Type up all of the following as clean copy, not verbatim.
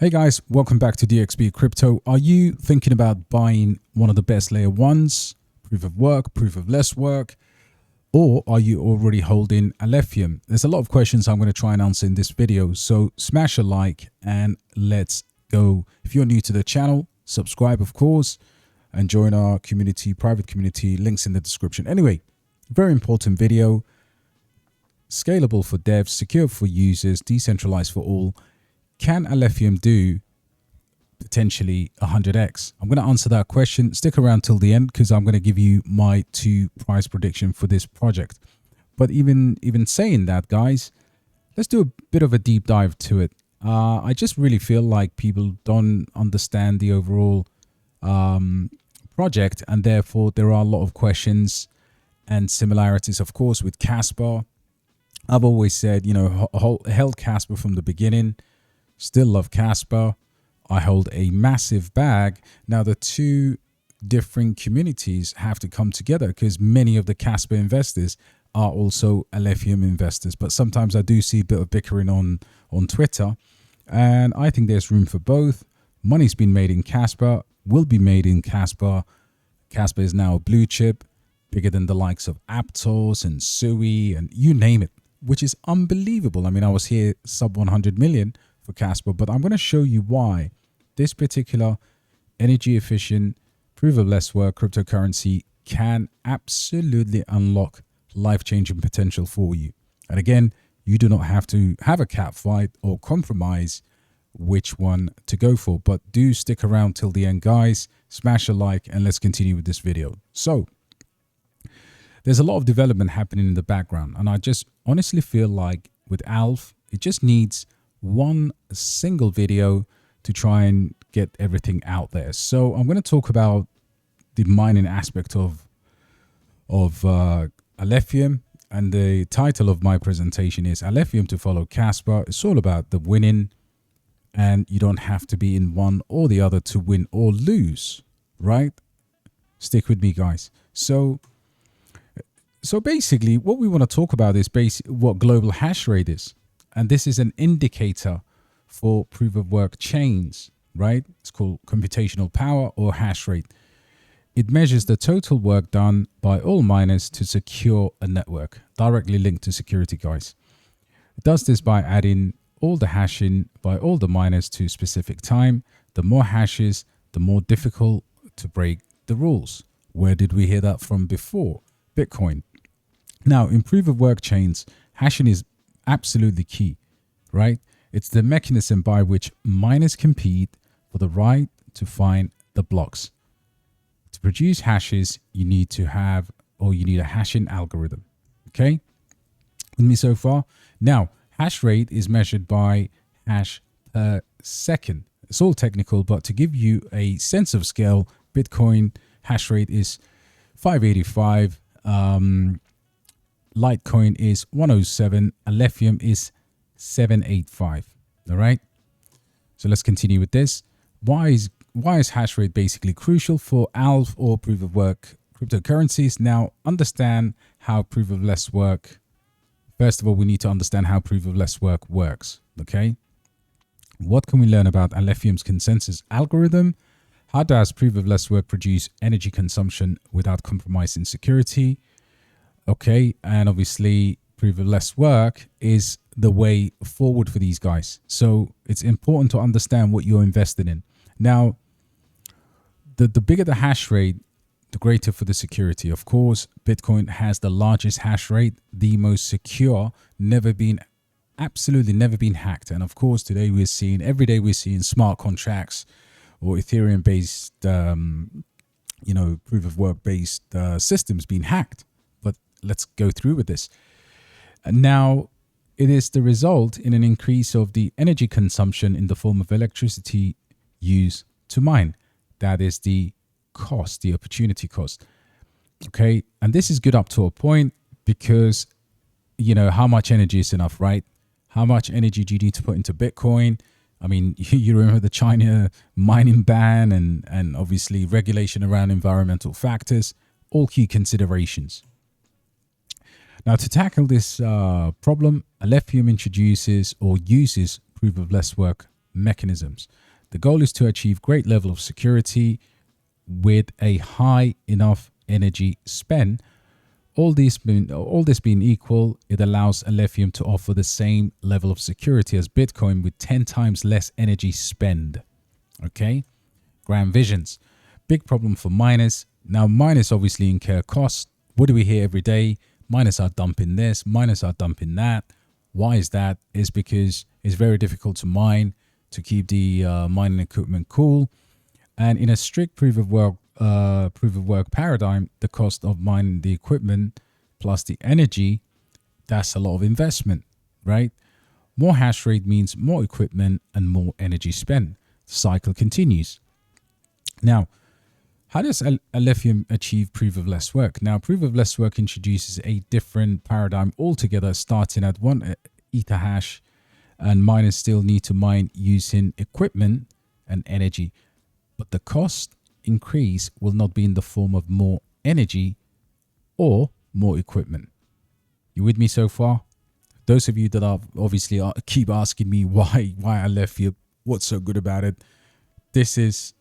Hey guys, welcome back to DXB Crypto. Are you thinking about buying one of the best layer ones, proof of work, proof of less work, or are you already holding Alephium? There's a lot of questions I'm going to try and answer in this video, so smash a like and let's go. If you're new to the channel, subscribe of course, and join our community, private community, links in the description. Anyway, very important video, scalable for devs, secure for users, decentralized for all. Can Alephium do potentially 100x? I'm going to answer that question. Stick around till the end because I'm going to give you my two price prediction for this project. But even saying that, guys, let's do a bit of a deep dive to it. I just really feel like people don't understand the overall project, and therefore there are a lot of questions and similarities, of course, with Kaspa. I've always said, you know, held Kaspa from the beginning. Still love Kaspa. I hold a massive bag. Now, the two different communities have to come together because many of the Kaspa investors are also Alephium investors. But sometimes I do see a bit of bickering on Twitter. And I think there's room for both. Money's been made in Kaspa, will be made in Kaspa. Kaspa is now a blue chip, bigger than the likes of Aptos and Sui and you name it, which is unbelievable. I mean, I was here sub 100 million for Kaspa, but I'm going to show you why this particular energy efficient proof of less work cryptocurrency can absolutely unlock life-changing potential for you. And again, you do not have to have a cat fight or compromise which one to go for, but do stick around till the end, guys. Smash a like and let's continue with this video. So there's a lot of development happening in the background, and I just honestly feel like with alph, it just needs one single video to try and get everything out there. So I'm going to talk about the mining aspect of Alephium, and the title of my presentation is Alephium to follow Kaspa. It's all about the winning, and you don't have to be in one or the other to win or lose, right? Stick with me, guys. So basically what we want to talk about is what global hash rate is. And this is an indicator for proof of work chains, right? It's called computational power or hash rate. It measures the total work done by all miners to secure a network, directly linked to security, guys. It does this by adding all the hashing by all the miners to a specific time. The more hashes, the more difficult to break the rules. Where did we hear that from before? Bitcoin. Now, in proof of work chains, hashing is absolutely key, right? It's the mechanism by which miners compete for the right to find the blocks. To produce hashes, you need a hashing algorithm. Okay, with me so far? Now, hash rate is measured by hash per second. It's all technical, but to give you a sense of scale, Bitcoin hash rate is 585. Litecoin is 107, Alephium is 785. All right. So let's continue with this. Why is hash rate basically crucial for alph or proof of work cryptocurrencies? Now, understand how proof of less work. First of all, we need to understand how proof of less work works. Okay. What can we learn about Alephium's consensus algorithm? How does proof of less work produce energy consumption without compromising security? Okay, and obviously proof of less work is the way forward for these guys. So it's important to understand what you're invested in. Now, the bigger the hash rate, the greater for the security. Of course, Bitcoin has the largest hash rate, the most secure, absolutely never been hacked. And of course, every day we're seeing smart contracts or Ethereum based, proof of work based systems being hacked. Let's go through with this. Now, it is the result in an increase of the energy consumption in the form of electricity used to mine. That is the cost, the opportunity cost. Okay. And this is good up to a point because, you know, how much energy is enough, right? How much energy do you need to put into Bitcoin? I mean, you remember the China mining ban and obviously regulation around environmental factors, all key considerations. Now, to tackle this problem, Alephium introduces or uses proof of less work mechanisms. The goal is to achieve great level of security with a high enough energy spend. All this being equal, it allows Alephium to offer the same level of security as Bitcoin with 10 times less energy spend. Okay, grand visions. Big problem for miners. Now, miners obviously incur costs. What do we hear every day? Miners are dumping this, miners are dumping that. Why is that? It's because it's very difficult to mine, to keep the mining equipment cool. And in a strict proof of work paradigm, the cost of mining the equipment plus the energy, that's a lot of investment, right? More hash rate means more equipment and more energy spent. The cycle continues. Now, how does Alephium achieve proof of less work? Now, proof of less work introduces a different paradigm altogether, starting at 1 ether hash, and miners still need to mine using equipment and energy. But the cost increase will not be in the form of more energy or more equipment. You with me so far? Those of you that are obviously keep asking me why Alephium, what's so good about it? This is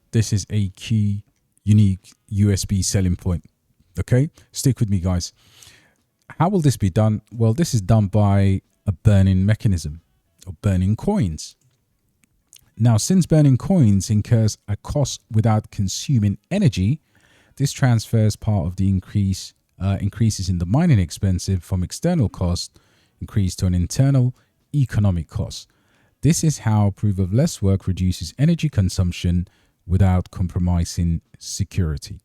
a key unique USB selling point. Okay, stick with me, guys. How will this be done? Well, this is done by a burning mechanism or burning coins. Now, since burning coins incurs a cost without consuming energy, this transfers part of the increases in the mining expense from external cost increase to an internal economic cost. This is how proof of less work reduces energy consumption without compromising security.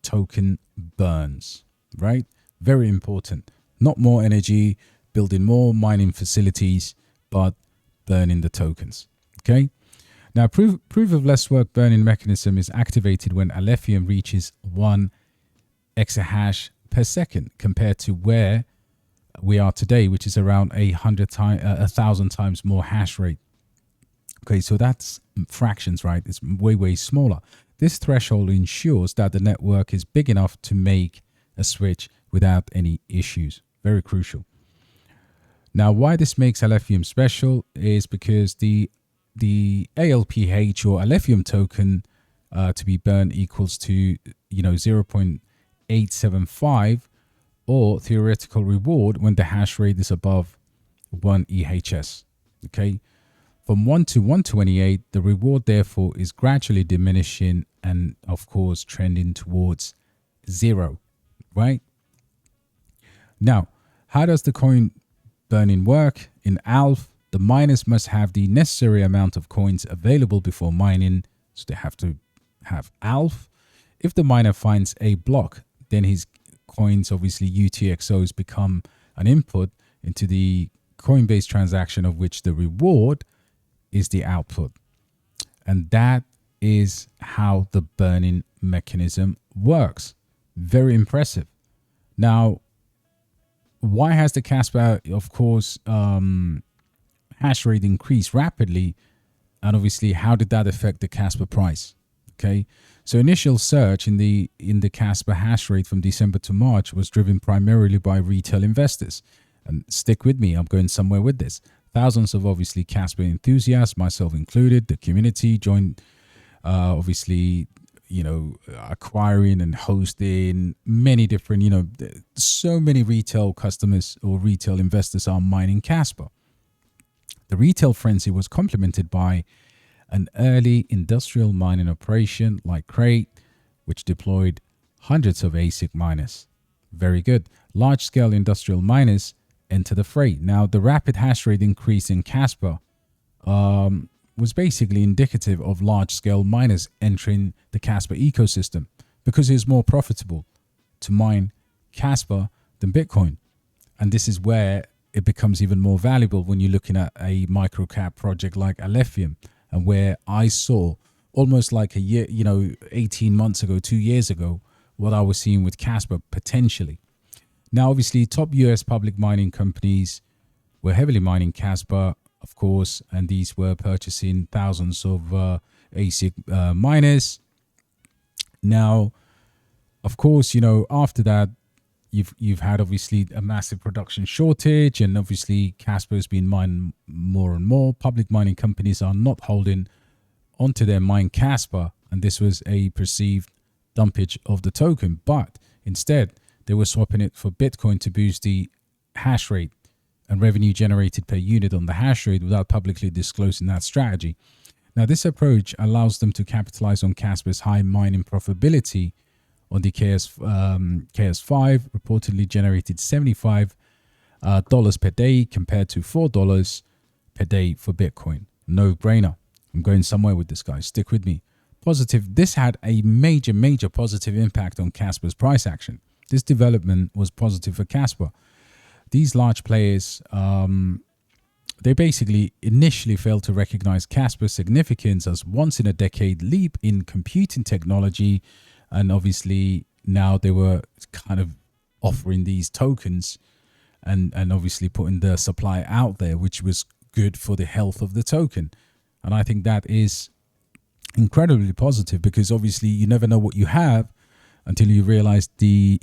Token burns, right? Very important. Not more energy, building more mining facilities, but burning the tokens. Okay. Now, proof of less work burning mechanism is activated when Alephium reaches 1 exahash per second compared to where we are today, which is around 1,000 times more hash rate. Okay, so that's fractions, right? It's way smaller. This threshold ensures that the network is big enough to make a switch without any issues. Very crucial. Now, why this makes Alephium special is because the ALPH or Alephium token to be burned equals to 0.875 or theoretical reward when the hash rate is above 1 EHS. Okay. From 1 to 128, the reward therefore is gradually diminishing and of course trending towards 0, right? Now, how does the coin burning work? In alph, the miners must have the necessary amount of coins available before mining, so they have to have alph. If the miner finds a block, then his coins, obviously UTXOs, become an input into the Coinbase transaction, of which the reward is the output. And that is how the burning mechanism works. Very impressive. Now, why has the Kaspa, of course, hash rate increased rapidly? And obviously, how did that affect the Kaspa price? Okay, so initial surge in the Kaspa hash rate from December to March was driven primarily by retail investors. And stick with me, I'm going somewhere with this. Thousands of obviously Kaspa enthusiasts, myself included, the community joined, obviously, acquiring and hosting many different, so many retail customers or retail investors are mining Kaspa. The retail frenzy was complemented by an early industrial mining operation like Crate, which deployed hundreds of ASIC miners. Very good. Large-scale industrial miners enter the fray. Now, the rapid hash rate increase in Kaspa was basically indicative of large-scale miners entering the Kaspa ecosystem because it is more profitable to mine Kaspa than Bitcoin. And this is where it becomes even more valuable when you're looking at a micro-cap project like Alephium, and where I saw almost like a year, 18 months ago, 2 years ago, what I was seeing with Kaspa potentially. Now, obviously, top US public mining companies were heavily mining Kaspa, of course, and these were purchasing thousands of ASIC miners. Now, of course, after that, you've had obviously a massive production shortage, and obviously Kaspa has been mined more and more. Public mining companies are not holding onto their mine Kaspa, and this was a perceived dumpage of the token, but instead they were swapping it for Bitcoin to boost the hash rate and revenue generated per unit on the hash rate without publicly disclosing that strategy. Now, this approach allows them to capitalize on Kaspa's high mining profitability. On the KS5 reportedly generated $75 per day compared to $4 per day for Bitcoin. No brainer. I'm going somewhere with this, guys. Stick with me. Positive. This had a major positive impact on Kaspa's price action. This development was positive for Kaspa. These large players, they basically initially failed to recognize Kaspa's significance as once-in-a-decade leap in computing technology, and obviously now they were kind of offering these tokens and obviously putting the supply out there, which was good for the health of the token. And I think that is incredibly positive, because obviously you never know what you have until you realize the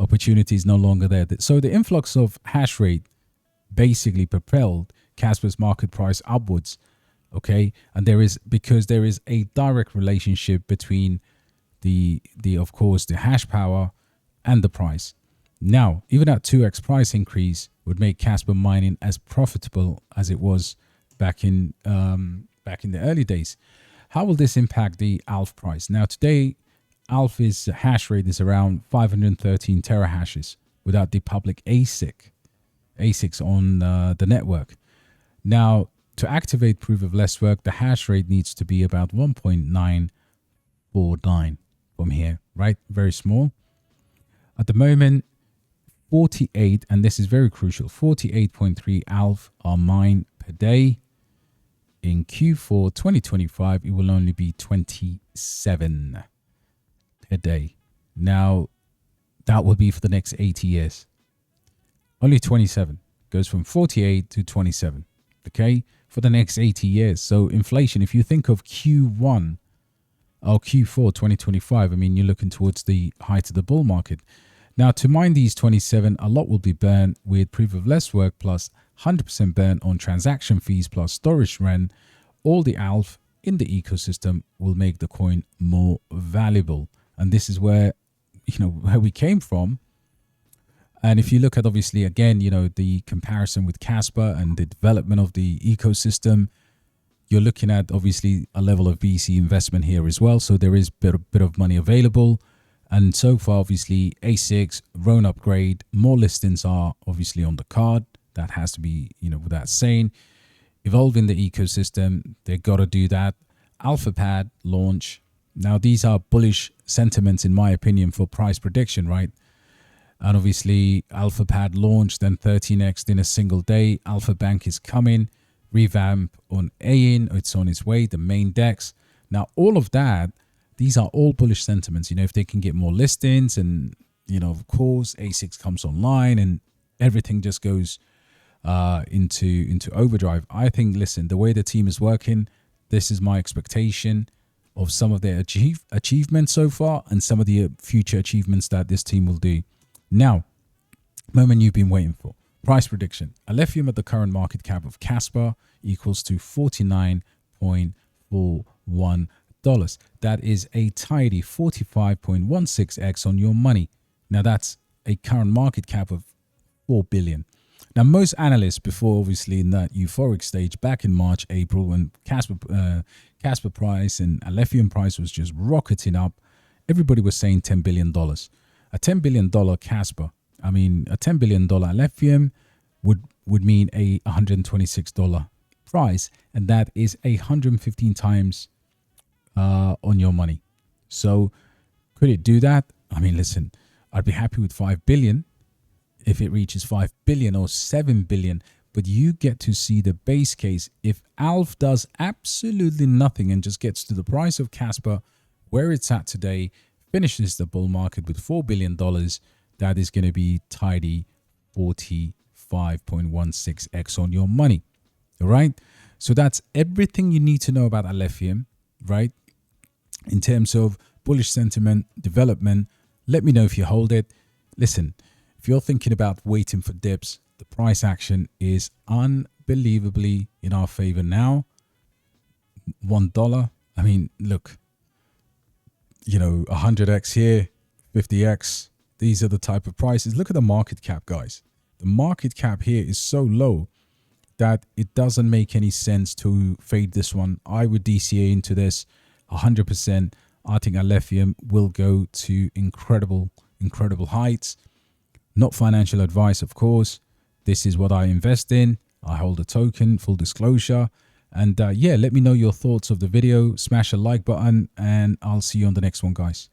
opportunity is no longer there. So the influx of hash rate basically propelled Kaspa's market price upwards. Okay, and because there is a direct relationship between the of course the hash power and the price. Now, even at 2x price increase would make Kaspa mining as profitable as it was back in the early days. How will this impact the alph price? Now, today alph's hash rate is around 513 terahashes without the public ASICs on the network. Now, to activate proof of less work, the hash rate needs to be about 1.949 from here, right? Very small. At the moment, 48, and this is very crucial, 48.3 alph are mined per day. In Q4 2025, it will only be 27 per day. Now, that will be for the next 80 years. Only 27. Goes from 48 to 27. Okay? For the next 80 years. So inflation, if you think of Q1 or Q4 2025, I mean, you're looking towards the height of the bull market. Now, to mine these 27, a lot will be burned with proof of less work plus 100% burn on transaction fees plus storage rent. All the alph in the ecosystem will make the coin more valuable. And this is where we came from. And if you look at, obviously, again, the comparison with Kaspa and the development of the ecosystem, you're looking at, obviously, a level of VC investment here as well. So there is a bit of money available. And so far, obviously, ASICS, Roan upgrade, more listings are obviously on the card. That has to be, without saying. Evolving the ecosystem, they got to do that. AlphaPad launch. Now, these are bullish sentiments, in my opinion, for price prediction, right? And obviously, AlphaPad launched, then 13x in a single day. Alpha Bank is coming. Revamp on AIN, it's on its way, the main DEX. Now, all of that, these are all bullish sentiments. If they can get more listings and, of course, ASICS comes online and everything just goes into overdrive. I think, listen, the way the team is working, this is my expectation of some of their achievements so far and some of the future achievements that this team will do. Now, moment you've been waiting for. Price prediction. Alephium at the current market cap of Kaspa equals to $49.41. That is a tidy 45.16x on your money. Now, that's a current market cap of 4 billion. Now, most analysts, before obviously in that euphoric stage back in March, April, when Kaspa price and Alephium price was just rocketing up, everybody was saying $10 billion. A $10 billion Kaspa, a $10 billion Alephium would mean a $126 price, and that is 115 times on your money. So could it do that? Listen, I'd be happy with 5 billion if it reaches 5 billion or 7 billion, but you get to see the base case. If alph does absolutely nothing and just gets to the price of Kaspa where it's at today, finishes the bull market with $4 billion, that is going to be tidy 45.16x on your money. All right. So that's everything you need to know about Alephium, right? In terms of bullish sentiment, development, let me know if you hold it. Listen, if you're thinking about waiting for dips, the price action is unbelievably in our favor now. $1. I mean, look, 100x here, 50x. These are the type of prices. Look at the market cap, guys. The market cap here is so low that it doesn't make any sense to fade this one. I would DCA into this 100%. I think Alephium will go to incredible heights. Not financial advice, of course. This is what I invest in. I hold a token, full disclosure. And yeah, let me know your thoughts of the video. Smash a like button and I'll see you on the next one, guys.